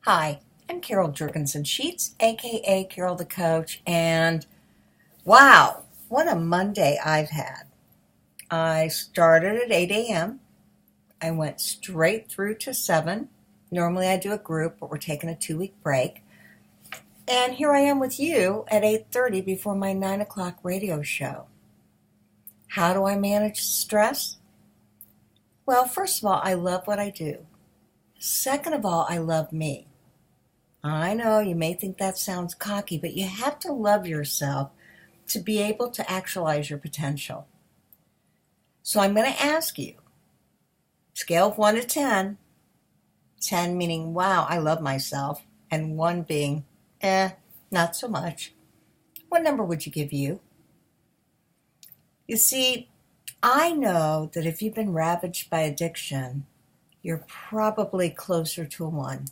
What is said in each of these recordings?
Hi, I'm Carol Jurgensen Sheets, aka Carol the Coach, and wow, what a Monday I've had. I started at 8 a.m. I went straight through to 7. Normally I do a group, but we're taking a 2-week break. And here I am with you at 8:30 before my 9 o'clock radio show. How do I manage stress? Well, first of all, I love what I do. Second of all, I love me. I know you may think that sounds cocky, but you have to love yourself to be able to actualize your potential. So I'm going to ask you, scale of 1 to 10, 10 meaning, wow, I love myself, and 1 being, not so much. What number would you give you? You see, I know that if you've been ravaged by addiction, you're probably closer to a 1.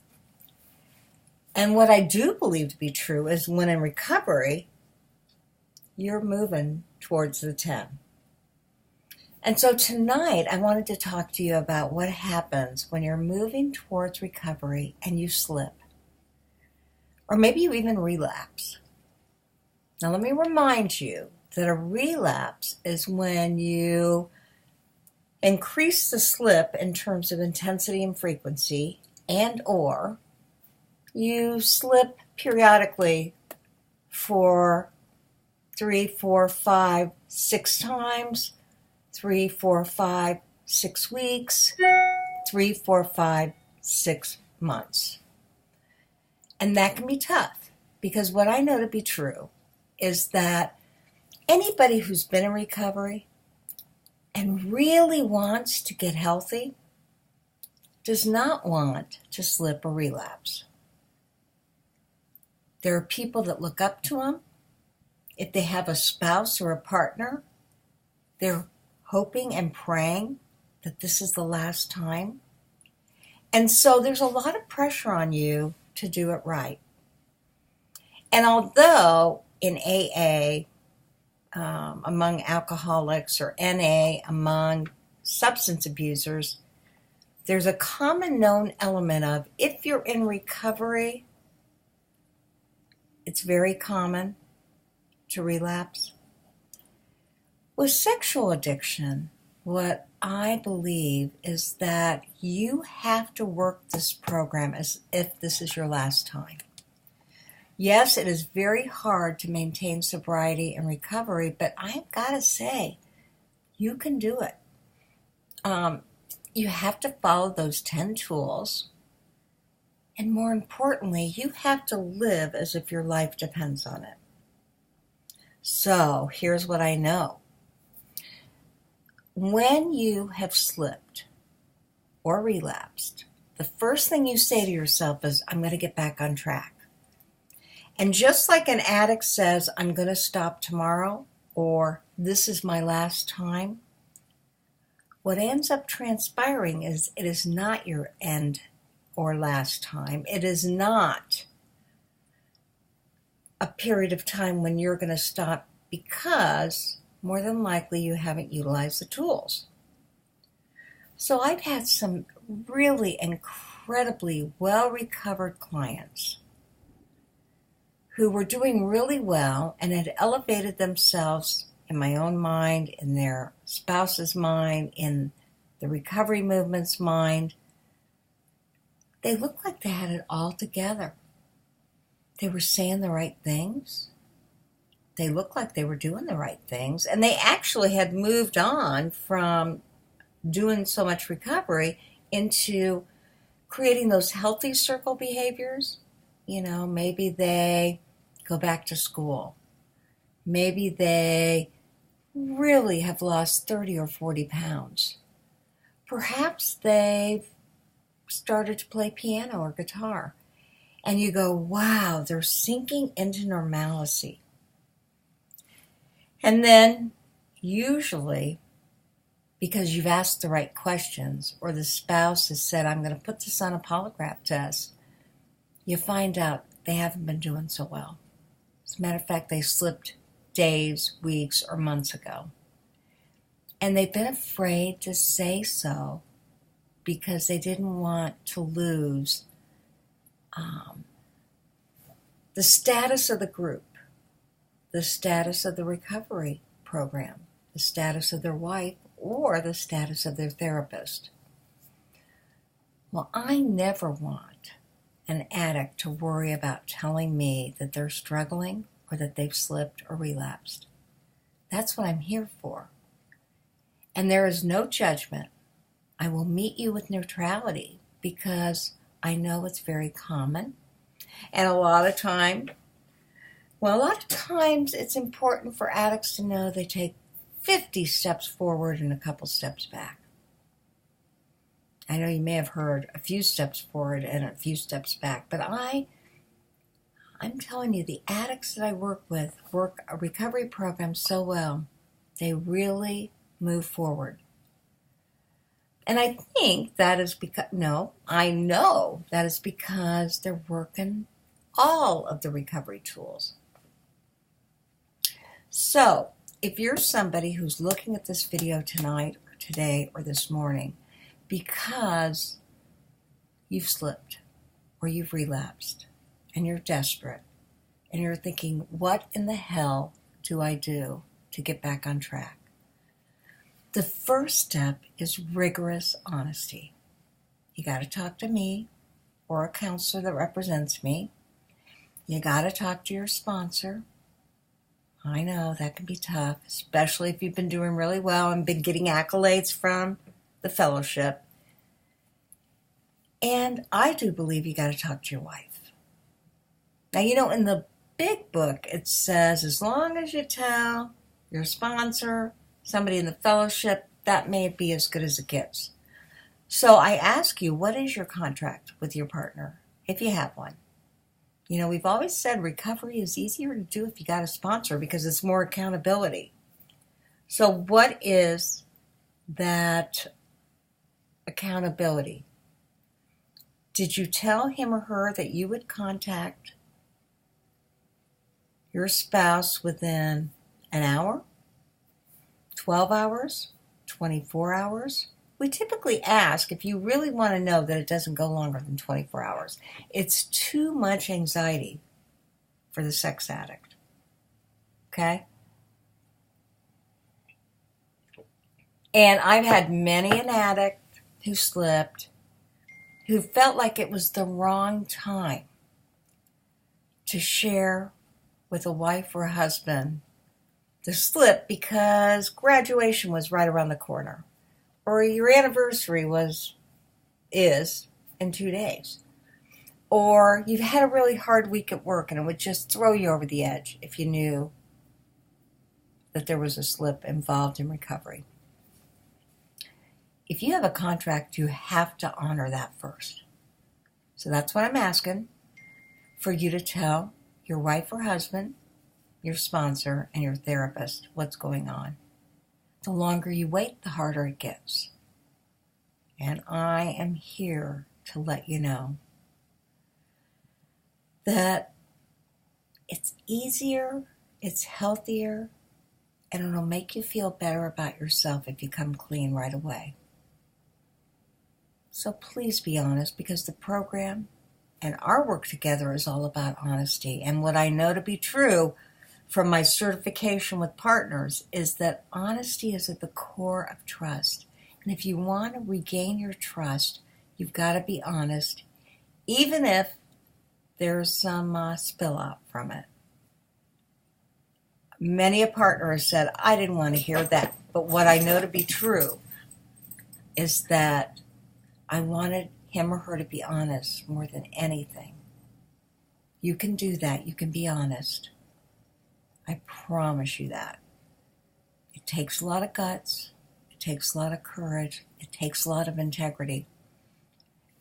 And what I do believe to be true is when in recovery, you're moving towards the 10. And so tonight, I wanted to talk to you about what happens when you're moving towards recovery and you slip. Or maybe you even relapse. Now, let me remind you that a relapse is when you increase the slip in terms of intensity and frequency, and or you slip periodically for 3, 4, 5, 6 times, 3, 4, 5, 6 weeks, 3, 4, 5, 6 months. And that can be tough because what I know to be true is that anybody who's been in recovery and really wants to get healthy does not want to slip or relapse. There are people that look up to them. If they have a spouse or a partner, they're hoping and praying that this is the last time. And so there's a lot of pressure on you to do it right. And although in AA, among alcoholics, or NA, among substance abusers, there's a common known element of if you're in recovery, it's very common to relapse. With sexual addiction, what I believe is that you have to work this program as if this is your last time. Yes, it is very hard to maintain sobriety and recovery, but I've got to say, you can do it. You have to follow those 10 tools. And more importantly, you have to live as if your life depends on it. So here's what I know. When you have slipped or relapsed, the first thing you say to yourself is, I'm going to get back on track. And just like an addict says, I'm going to stop tomorrow, or this is my last time, what ends up transpiring is it is not your end or last time. It is not a period of time when you're going to stop because more than likely you haven't utilized the tools. So I've had some really incredibly well-recovered clients who were doing really well and had elevated themselves in my own mind, in their spouse's mind, in the recovery movement's mind. They looked like they had it all together. They were saying the right things. They looked like they were doing the right things. And they actually had moved on from doing so much recovery into creating those healthy circle behaviors. You know, maybe they go back to school. Maybe they really have lost 30 or 40 pounds. Perhaps they've started to play piano or guitar. And you go, wow, they're sinking into normalcy. And then usually, because you've asked the right questions, or the spouse has said, I'm going to put this on a polygraph test, you find out they haven't been doing so well. As a matter of fact, they slipped days, weeks, or months ago. And they've been afraid to say so because they didn't want to lose um, the status of the group, the status of the recovery program, the status of their wife, or the status of their therapist. Well, I never want an addict to worry about telling me that they're struggling or that they've slipped or relapsed. That's what I'm here for. And there is no judgment. I will meet you with neutrality because I know it's very common. And a lot of times it's important for addicts to know they take 50 steps forward and a couple steps back. I know you may have heard a few steps forward and a few steps back, but I'm telling you, the addicts that I work with work a recovery program so well, they really move forward. And I think that is I know that is because they're working all of the recovery tools. So, if you're somebody who's looking at this video tonight or today or this morning because you've slipped or you've relapsed and you're desperate and you're thinking, what in the hell do I do to get back on track? The first step is rigorous honesty. You got to talk to me or a counselor that represents me. You got to talk to your sponsor. I know that can be tough, especially if you've been doing really well and been getting accolades from the fellowship. And I do believe you got to talk to your wife. Now, in the big book, it says as long as you tell your sponsor, somebody in the fellowship, that may be as good as it gets. So I ask you, what is your contract with your partner, if you have one? We've always said recovery is easier to do if you got a sponsor because it's more accountability. So what is that accountability? Did you tell him or her that you would contact your spouse within an hour, 12 hours, 24 hours? We typically ask if you really want to know that it doesn't go longer than 24 hours. It's too much anxiety for the sex addict. Okay? And I've had many an addict who slipped, who felt like it was the wrong time to share with a wife or a husband the slip because graduation was right around the corner. Or your anniversary is in 2 days. Or you've had a really hard week at work and it would just throw you over the edge if you knew that there was a slip involved in recovery. If you have a contract, you have to honor that first. So that's what I'm asking, for you to tell your wife or husband, your sponsor, and your therapist what's going on. The longer you wait, the harder it gets. And I am here to let you know that it's easier, it's healthier, and it'll make you feel better about yourself if you come clean right away. So please be honest, because the program and our work together is all about honesty. And what I know to be true from my certification with partners is that honesty is at the core of trust. And if you want to regain your trust, you've got to be honest, even if there's some spill out from it. Many a partner has said, I didn't want to hear that. But what I know to be true is that I wanted him or her to be honest more than anything. You can do that. You can be honest. I promise you that. It takes a lot of guts. It takes a lot of courage. It takes a lot of integrity.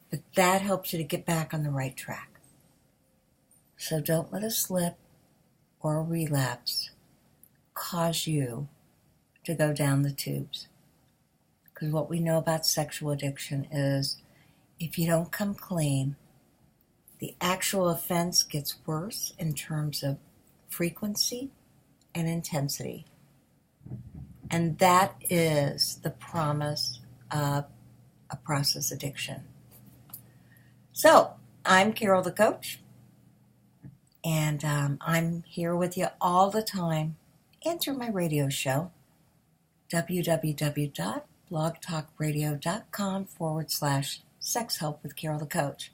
But that helps you to get back on the right track. So don't let a slip or a relapse cause you to go down the tubes. Because what we know about sexual addiction is if you don't come clean, the actual offense gets worse in terms of frequency and intensity. And that is the promise of a process addiction. So, I'm Carol the Coach, and I'm here with you all the time and through my radio show, www.blogtalkradio.com/Sex Help with Carol the Coach.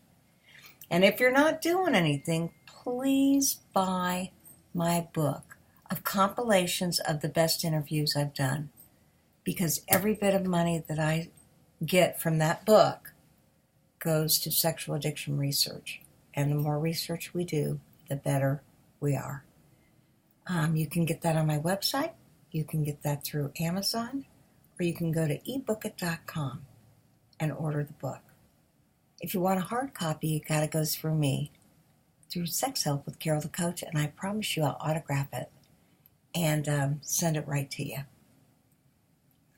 And if you're not doing anything, please buy my book of compilations of the best interviews I've done, because every bit of money that I get from that book goes to sexual addiction research. And the more research we do, the better we are. You can get that on my website. You can get that through Amazon, or you can go to ebookit.com and order the book. If you want a hard copy, you got to go through me, through Sex Help with Carol the Coach, and I promise you I'll autograph it and send it right to you.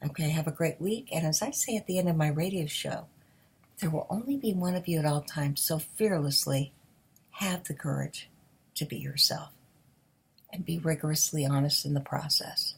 Okay, have a great week. And as I say at the end of my radio show, there will only be one of you at all times, so fearlessly have the courage to be yourself and be rigorously honest in the process.